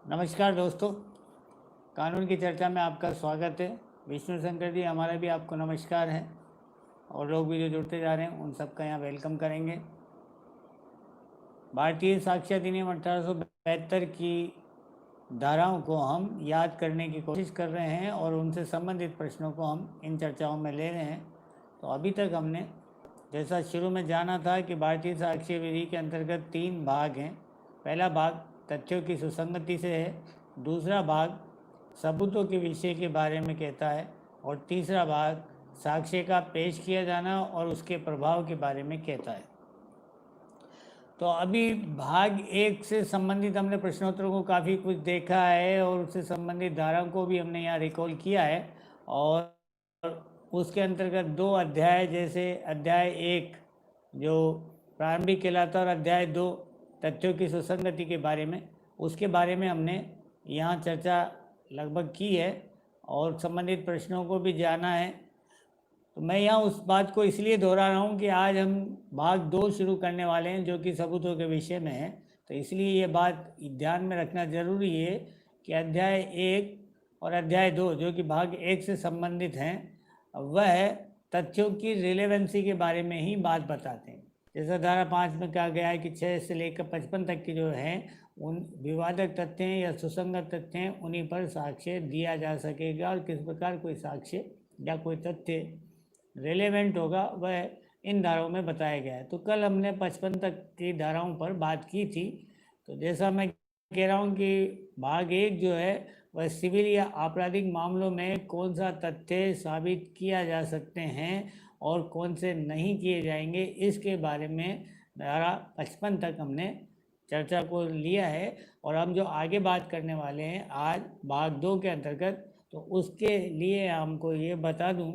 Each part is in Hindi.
नमस्कार दोस्तों, कानून की चर्चा में आपका स्वागत है। विष्णु शंकर जी, हमारा भी आपको नमस्कार है और लोग भी जो जुड़ते जा रहे हैं उन सबका यहाँ वेलकम करेंगे। भारतीय साक्ष्य अधिनियम 1872 की धाराओं को हम याद करने की कोशिश कर रहे हैं और उनसे संबंधित प्रश्नों को हम इन चर्चाओं में ले रहे हैं। तो अभी तक हमने जैसा शुरू में जाना था कि भारतीय साक्ष्य विधि के अंतर्गत 3 भाग हैं। पहला भाग तथ्यों की सुसंगति से है, दूसरा भाग सबूतों के विषय के बारे में कहता है और तीसरा भाग साक्ष्य का पेश किया जाना और उसके प्रभाव के बारे में कहता है। तो अभी भाग 1 से संबंधित हमने प्रश्नोत्तरों को काफ़ी कुछ देखा है और उससे संबंधित धाराओं को भी हमने यहाँ रिकॉल किया है और उसके अंतर्गत 2 अध्याय, जैसे अध्याय 1 जो प्रारंभिक कहलाता है और अध्याय 2 तथ्यों की सुसंगति के बारे में, उसके बारे में हमने यहाँ चर्चा लगभग की है और संबंधित प्रश्नों को भी जाना है। तो मैं यहाँ उस बात को इसलिए दोहरा रहा हूँ कि आज हम भाग 2 शुरू करने वाले हैं जो कि सबूतों के विषय में है। तो इसलिए ये बात ध्यान में रखना जरूरी है कि अध्याय 1 और अध्याय 2 जो कि भाग 1 से संबंधित हैं, वह तथ्यों की रिलेवेंसी के बारे में ही बात बताते हैं। जैसा धारा 5 में कहा गया है कि 6 से लेकर 55 तक की जो हैं उन विवादक तथ्य हैं या सुसंगत तथ्य हैं, उन्हीं पर साक्ष्य दिया जा सकेगा और किस प्रकार कोई साक्ष्य या कोई तथ्य रेलेवेंट होगा वह इन धाराओं में बताया गया है। तो कल हमने 55 तक की धाराओं पर बात की थी। तो जैसा मैं कह रहा हूँ कि भाग 1 जो है वह सिविल या आपराधिक मामलों में कौन सा तथ्य साबित किया जा सकते हैं और कौन से नहीं किए जाएंगे, इसके बारे में धारा 55 तक हमने चर्चा को लिया है। और हम जो आगे बात करने वाले हैं आज भाग 2 के अंतर्गत, तो उसके लिए हमको ये बता दूं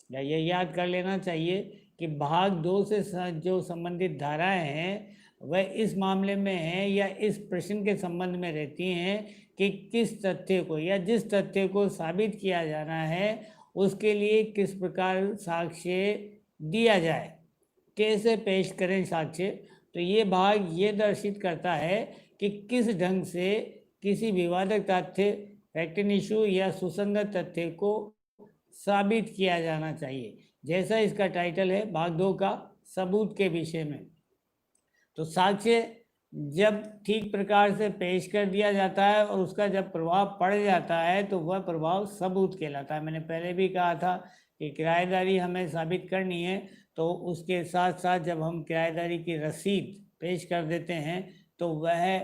या ये याद कर लेना चाहिए कि भाग 2 से जो संबंधित धाराएं हैं वह इस मामले में हैं या इस प्रश्न के संबंध में रहती हैं कि किस तथ्य को या जिस तथ्य को साबित किया जाना है उसके लिए किस प्रकार साक्ष्य दिया जाए, कैसे पेश करें साक्ष्य। तो ये भाग ये दर्शित करता है कि किस ढंग से किसी विवादक तथ्य, फैक्ट इशू या सुसंगत तथ्य को साबित किया जाना चाहिए। जैसा इसका टाइटल है भाग 2 का, सबूत के विषय में। तो साक्ष्य जब ठीक प्रकार से पेश कर दिया जाता है और उसका जब प्रभाव पड़ जाता है तो वह प्रभाव सबूत कहलाता है। मैंने पहले भी कहा था कि किराएदारी हमें साबित करनी है, तो उसके साथ साथ जब हम किराएदारी की रसीद पेश कर देते हैं तो वह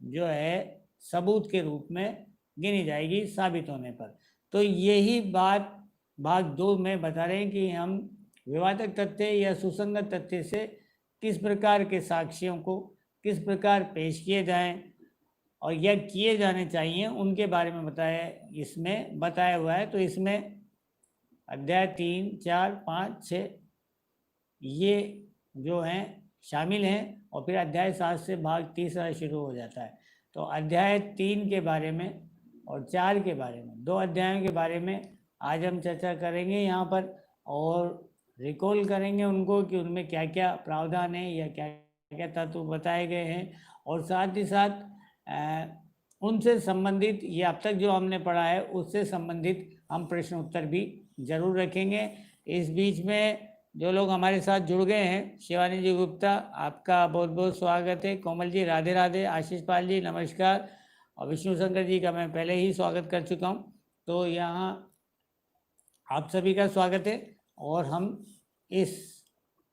जो है सबूत के रूप में गिनी जाएगी साबित होने पर। तो यही बात भाग 2 में बता रहे हैं कि हम विवादक तथ्य या सुसंगत तथ्य से किस प्रकार के साक्ष्यों को किस प्रकार पेश किए जाएं और यह किए जाने चाहिए उनके बारे में इसमें बताया हुआ है। तो इसमें अध्याय 3, 4, 5, 6 ये जो हैं शामिल हैं और फिर अध्याय 7 से भाग 3 शुरू हो जाता है। तो अध्याय 3 के बारे में और 4 के बारे में, 2 अध्यायों के बारे में आज हम चर्चा करेंगे यहाँ पर और रिकॉल करेंगे उनको कि उनमें क्या क्या प्रावधान है या क्या क्या तत्व बताए गए हैं और साथ ही साथ उनसे संबंधित या अब तक जो हमने पढ़ा है उससे संबंधित हम प्रश्न उत्तर भी जरूर रखेंगे। इस बीच में जो लोग हमारे साथ जुड़ गए हैं, शिवानी जी गुप्ता, आपका बहुत बहुत स्वागत है। कोमल जी राधे राधे, आशीष पाल जी नमस्कार और विष्णु शंकर जी का मैं पहले ही स्वागत कर चुका हूँ। तो यहाँ आप सभी का स्वागत है और हम इस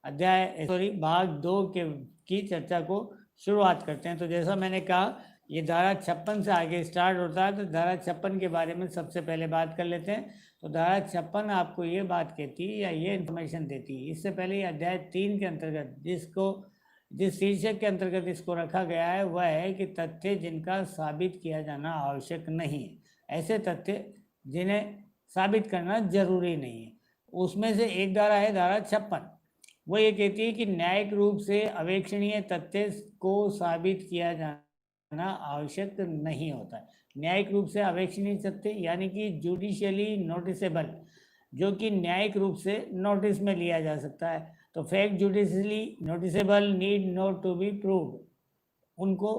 भाग 2 की चर्चा को शुरुआत करते हैं। तो जैसा मैंने कहा ये धारा 56 से आगे स्टार्ट होता है, तो धारा 56 के बारे में सबसे पहले बात कर लेते हैं। तो धारा 56 आपको ये बात कहती है या ये इन्फॉर्मेशन देती है। इससे पहले अध्याय 3 के अंतर्गत जिस शीर्षक के अंतर्गत इसको रखा गया है वह है कि तथ्य जिनका साबित किया जाना आवश्यक नहीं है, ऐसे तथ्य जिन्हें साबित करना जरूरी नहीं है। उसमें से एक धारा है धारा 56। वो ये कहती है कि न्यायिक रूप से अवेक्षणीय तथ्य को साबित किया जाना आवश्यक नहीं होता है। न्यायिक रूप से अवेक्षणीय तथ्य यानी कि जुडिशियली नोटिसेबल, जो कि न्यायिक रूप से नोटिस में लिया जा सकता है। तो fact judicially noticeable need not to be proved, उनको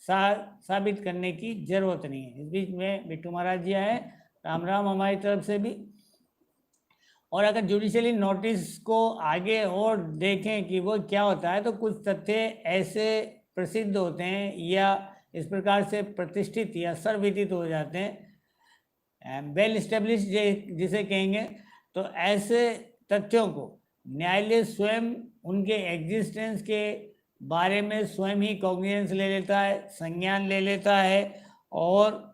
साबित करने की जरूरत नहीं है। इस बीच में बिट्टू महाराज जी आए, राम राम हमारी तरफ से भी। और अगर जुडिशियली नोटिस को आगे और देखें कि वो क्या होता है, तो कुछ तथ्य ऐसे प्रसिद्ध होते हैं या इस प्रकार से प्रतिष्ठित या सर्वविदित हो जाते हैं, वेल स्टेब्लिश जिसे कहेंगे, तो ऐसे तथ्यों को न्यायालय स्वयं उनके एग्जिस्टेंस के बारे में स्वयं ही कॉग्निजेंस ले लेता है, संज्ञान ले लेता है, और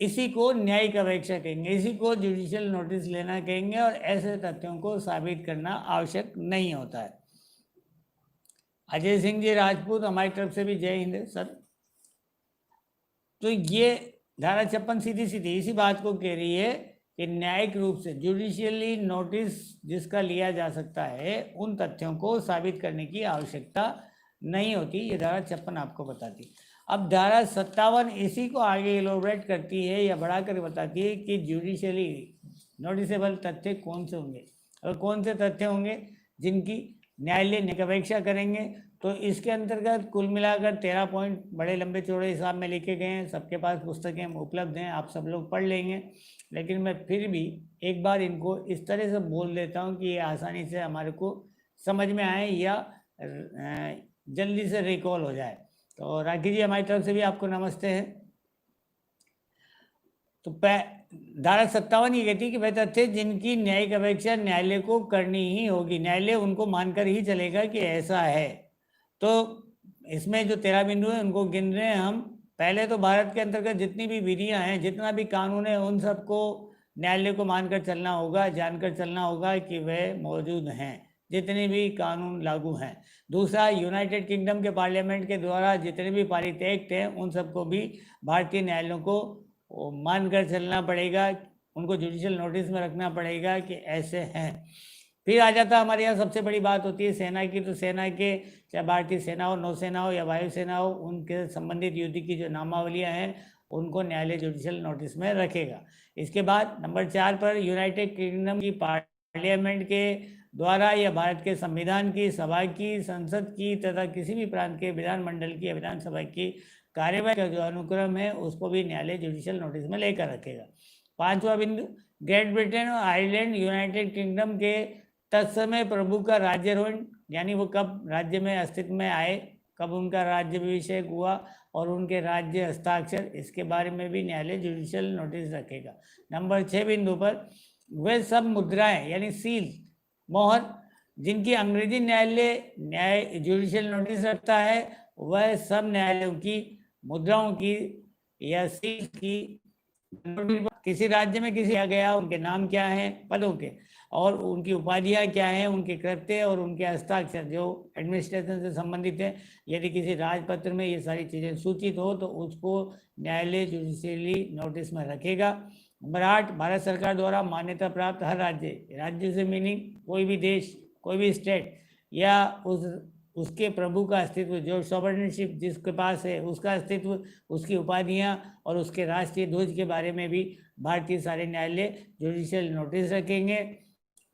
इसी को न्यायिक अपेक्षा कहेंगे, इसी को जुडिशियल नोटिस लेना कहेंगे, और ऐसे तथ्यों को साबित करना आवश्यक नहीं होता है। अजय सिंह जी राजपूत, हमारी तरफ से भी जय हिंद सर। तो ये धारा 56 सीधी सीधी इसी बात को कह रही है कि न्यायिक रूप से जुडिशियली नोटिस जिसका लिया जा सकता है, उन तथ्यों को साबित करने की आवश्यकता नहीं होती। ये धारा 56 आपको बताती। अब धारा 57 इसी को आगे इलोबरेट करती है या बढ़ाकर बताती है कि जुडिशियली नोटिसेबल तथ्य कौन से होंगे, और कौन से तथ्य होंगे जिनकी न्यायालय निरपेक्षा करेंगे। तो इसके अंतर्गत कुल मिलाकर 13 पॉइंट बड़े लंबे चौड़े हिसाब में लिखे गए हैं। सबके पास पुस्तकें उपलब्ध हैं, आप सब लोग पढ़ लेंगे, लेकिन मैं फिर भी एक बार इनको इस तरह से बोल देता हूँ कि ये आसानी से हमारे को समझ में आए या जल्दी से रिकॉल हो जाए। तो राखी जी, हमारी तरफ से भी आपको नमस्ते है। तो धारा 57 ये कहती है कि वह तथ्य जिनकी न्यायिक अपेक्षा न्यायालय को करनी ही होगी, न्यायालय उनको मानकर ही चलेगा कि ऐसा है। तो इसमें जो 13 बिंदु हैं उनको गिन रहे हैं हम। पहले तो भारत के अंतर्गत जितनी भी विधियां हैं, जितना भी कानून है, उन सबको न्यायालय को मानकर चलना होगा, जानकर चलना होगा कि वह मौजूद हैं, जितने भी कानून लागू हैं। दूसरा, यूनाइटेड किंगडम के पार्लियामेंट के द्वारा जितने भी पारित एक्ट हैं, उन सबको भी भारतीय न्यायालयों को मानकर चलना पड़ेगा, उनको जुडिशियल नोटिस में रखना पड़ेगा कि ऐसे हैं। फिर आ जाता हमारे यहाँ सबसे बड़ी बात होती है सेना की। तो सेना के, चाहे भारतीय सेना हो, नौसेना हो या वायुसेना हो, उनके संबंधित युद्ध की जो नामावलियाँ हैं, उनको न्यायालय जुडिशियल नोटिस में रखेगा। इसके बाद नंबर 4 पर यूनाइटेड किंगडम की पार्लियामेंट के द्वारा या भारत के संविधान की, सभा की, संसद की तथा किसी भी प्रांत के विधानमंडल की या विधानसभा की कार्यवाही का जो अनुक्रम है, उसको भी न्यायालय जुडिशियल नोटिस में लेकर रखेगा। 5वां बिंदु, ग्रेट ब्रिटेन और आयरलैंड यूनाइटेड किंगडम के तत्समय प्रभु का राज्यारोहण, यानी वो कब राज्य में अस्तित्व में आए, कब उनका राज्याभिषेक हुआ और उनके राज्य हस्ताक्षर, इसके बारे में भी न्यायालय जुडिशियल नोटिस रखेगा। नंबर 6 बिंदु पर, वे सब मुद्राएं यानी सील, मोहर, जिनकी अंग्रेजी न्याय जुडिशियल नोटिस रखता है, वह सब न्यायालयों की मुद्राओं की या सील की किसी राज्य में किसी आ गया, उनके नाम क्या हैं पदों के, और उनकी उपाधियां क्या हैं, उनके कृत्य और उनके हस्ताक्षर जो एडमिनिस्ट्रेशन से संबंधित है, यदि किसी राजपत्र में ये सारी चीज़ें सूचित हो तो उसको न्यायालय जुडिशियली नोटिस में रखेगा। नंबर 8, भारत सरकार द्वारा मान्यता प्राप्त हर राज्य से मीनिंग कोई भी देश, कोई भी स्टेट या उसके प्रभु का अस्तित्व, जो सॉवरेनशिप जिसके पास है उसका अस्तित्व, उसकी उपाधियां और उसके राष्ट्रीय ध्वज के बारे में भी भारतीय सारे न्यायालय जुडिशियल नोटिस रखेंगे।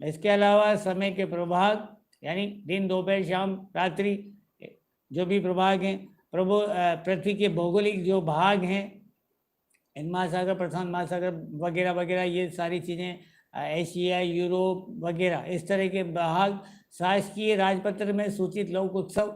इसके अलावा समय के प्रभाग, यानी दिन, दोपहर, शाम, रात्रि, जो भी प्रभाग हैं, पृथ्वी के भौगोलिक जो भाग हैं, हिंद महासागर, प्रशांत महासागर वगैरह वगैरह, ये सारी चीज़ें, एशिया, यूरोप वगैरह, इस तरह के भाग, शासकीय राजपत्र में सूचित लोक उत्सव,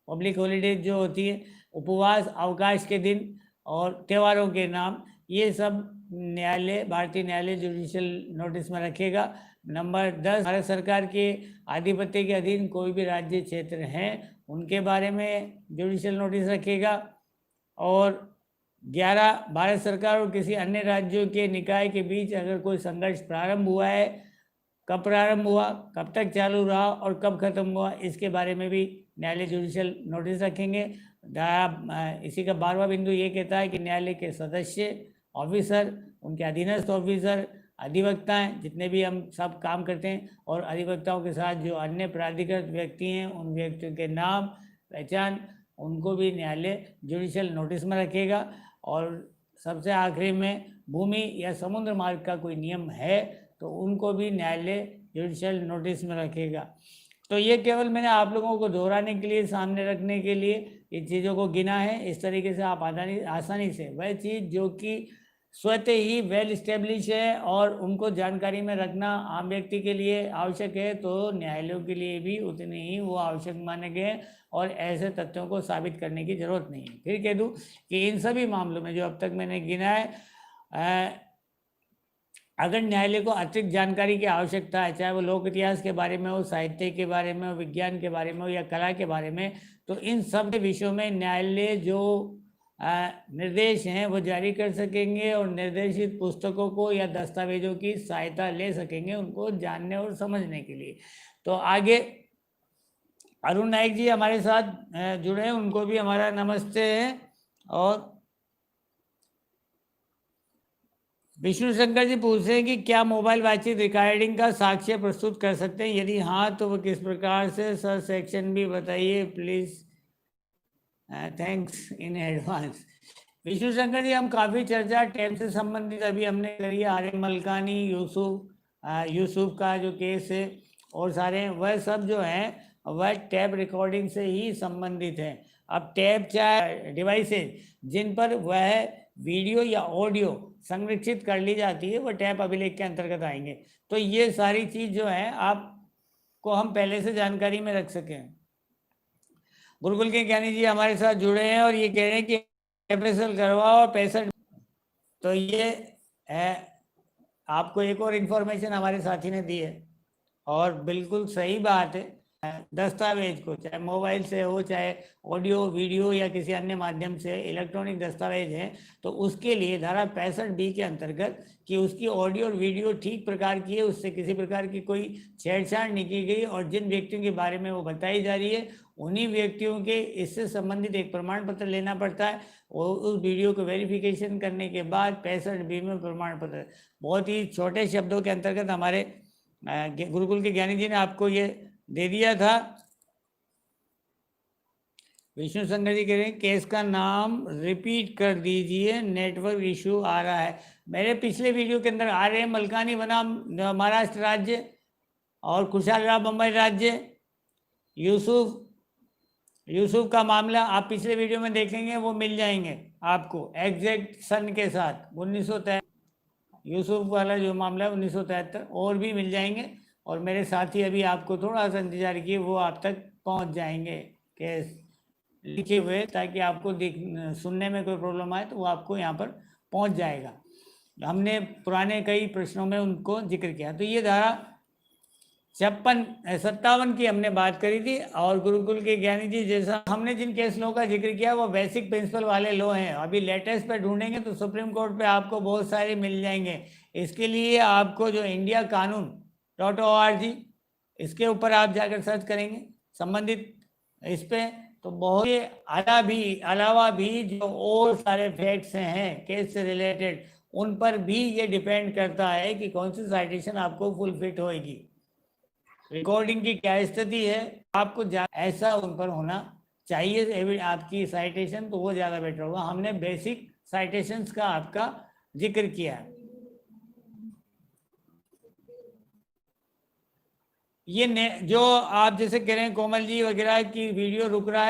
पब्लिक हॉलीडेज जो होती है, उपवास, अवकाश के दिन और त्योहारों के नाम, ये सब न्यायालय, भारतीय न्यायालय जुडिशियल नोटिस में रखेगा। नंबर 10, भारत सरकार के आधिपत्य के अधीन कोई भी राज्य क्षेत्र हैं, उनके बारे में जुडिशियल नोटिस रखेगा। और 11, भारत सरकार और किसी अन्य राज्यों के निकाय के बीच अगर कोई संघर्ष प्रारंभ हुआ है, कब प्रारंभ हुआ, कब तक चालू रहा और कब खत्म हुआ, इसके बारे में भी न्यायालय जुडिशियल नोटिस रखेंगे। इसी का 12वां बिंदु ये कहता है कि न्यायालय के सदस्य, ऑफिसर, उनके अधीनस्थ ऑफिसर, अधिवक्ताएं, जितने भी हम सब काम करते हैं, और अधिवक्ताओं के साथ जो अन्य प्राधिकृत व्यक्ति हैं, उन व्यक्तियों के नाम, पहचान, उनको भी न्यायालय जुडिशियल नोटिस में रखेगा। और सबसे आखिरी में, भूमि या समुद्र मार्ग का कोई नियम है तो उनको भी न्यायालय जुडिशियल नोटिस में रखेगा। तो ये केवल मैंने आप लोगों को दोहराने के लिए, सामने रखने के लिए इन चीज़ों को गिना है। इस तरीके से आप आसानी से वह चीज़ जो कि स्वतः ही वेल स्टेब्लिश है और उनको जानकारी में रखना आम व्यक्ति के लिए आवश्यक है, तो न्यायालयों के लिए भी उतने ही वो आवश्यक माने गए और ऐसे तथ्यों को साबित करने की जरूरत नहीं है। फिर कह दूँ कि इन सभी मामलों में जो अब तक मैंने गिना है, अगर न्यायालय को अतिरिक्त जानकारी की आवश्यकता है, चाहे वो लोक इतिहास के बारे में हो, साहित्य के बारे में हो, विज्ञान के बारे में हो या कला के बारे में, तो इन सब विषयों में न्यायालय जो निर्देश हैं वो जारी कर सकेंगे और निर्देशित पुस्तकों को या दस्तावेजों की सहायता ले सकेंगे उनको जानने और समझने के लिए। तो आगे अरुण नाइक जी हमारे साथ जुड़े हैं, उनको भी हमारा नमस्ते है। और विष्णु शंकर जी पूछ रहे हैं कि क्या मोबाइल बातचीत रिकॉर्डिंग का साक्ष्य प्रस्तुत कर सकते हैं, यदि हाँ तो वो किस प्रकार से, सर सेक्शन भी बताइए please, thanks in advance. Vishnu Shankar ji, हम काफ़ी चर्चा टैब से संबंधित अभी हमने करी है, आर्य मलकानी, यूसुफ का जो केस है और सारे वह सब जो हैं वह टैब रिकॉर्डिंग से ही संबंधित है। अब टैब चाहे डिवाइसेज जिन पर वह वीडियो या ऑडियो संरक्षित कर ली जाती है, वह टैब अभिलेख के अंतर्गत आएंगे। तो ये सारी चीज़ जो है आपको हम पहले से जानकारी में रख सकें। गुरुकुल के ज्ञानी जी हमारे साथ जुड़े हैं और ये कह रहे हैं कि एफएसएल करवाओ और 65। तो ये है, आपको एक और इन्फॉर्मेशन हमारे साथी ने दी है और बिल्कुल सही बात है। दस्तावेज को चाहे मोबाइल से हो, चाहे ऑडियो वीडियो या किसी अन्य माध्यम से इलेक्ट्रॉनिक दस्तावेज है, तो उसके लिए धारा 65B के अंतर्गत कि उसकी ऑडियो और वीडियो ठीक प्रकार की है, उससे किसी प्रकार की कोई छेड़छाड़ नहीं की गई और जिन व्यक्तियों के बारे में वो बताई जा रही है उन्हीं व्यक्तियों के इससे संबंधित एक प्रमाण पत्र लेना पड़ता है और उस वीडियो को वेरिफिकेशन करने के बाद 65B में प्रमाण पत्र, बहुत ही छोटे शब्दों के अंतर्गत हमारे गुरुकुल के ज्ञानी जी ने आपको ये दे दिया था। विष्णु शंकर जी कह रहे हैं केस का नाम रिपीट कर दीजिए, नेटवर्क इशू आ रहा है। मेरे पिछले वीडियो के अंदर आर्य मलकानी बनाम महाराष्ट्र राज्य और खुशहाल बम्बई राज्य, यूसुफ का मामला आप पिछले वीडियो में देखेंगे, वो मिल जाएंगे आपको एग्जैक्ट सन के साथ। 1973 यूसुफ वाला जो मामला है 1973, और भी मिल जाएंगे। और मेरे साथी अभी आपको थोड़ा सा इंतजार किए, वो आप तक पहुंच जाएंगे केस लिखे हुए, ताकि आपको सुनने में कोई प्रॉब्लम आए तो वो आपको यहाँ पर पहुंच जाएगा। हमने पुराने कई प्रश्नों में उनको जिक्र किया। तो ये धारा 57 की हमने बात करी थी। और गुरुकुल के ज्ञानी जी, जैसा हमने जिन केस लॉ का जिक्र किया वो बेसिक प्रिंसिपल वाले लॉ हैं। अभी लेटेस्ट पे ढूंढेंगे तो सुप्रीम कोर्ट पे आपको बहुत सारे मिल जाएंगे। इसके लिए आपको जो इंडिया कानून.org, इसके ऊपर आप जाकर सर्च करेंगे संबंधित इस पे, तो बहुत अलावा भी जो और सारे फैक्ट्स हैं केस से रिलेटेड, उन पर भी ये डिपेंड करता है कि कौन सी साइटेशन आपको फुल फिट होएगी, रिकॉर्डिंग की क्या स्थिति है, आपको ऐसा उन पर होना चाहिए आपकी साइटेशन, तो वो ज़्यादा बेटर होगा। हमने बेसिक साइटेशंस का आपका जिक्र किया है। ये जो आप जैसे कह रहे हैं कोमल जी वगैरह की वीडियो रुक रहा है,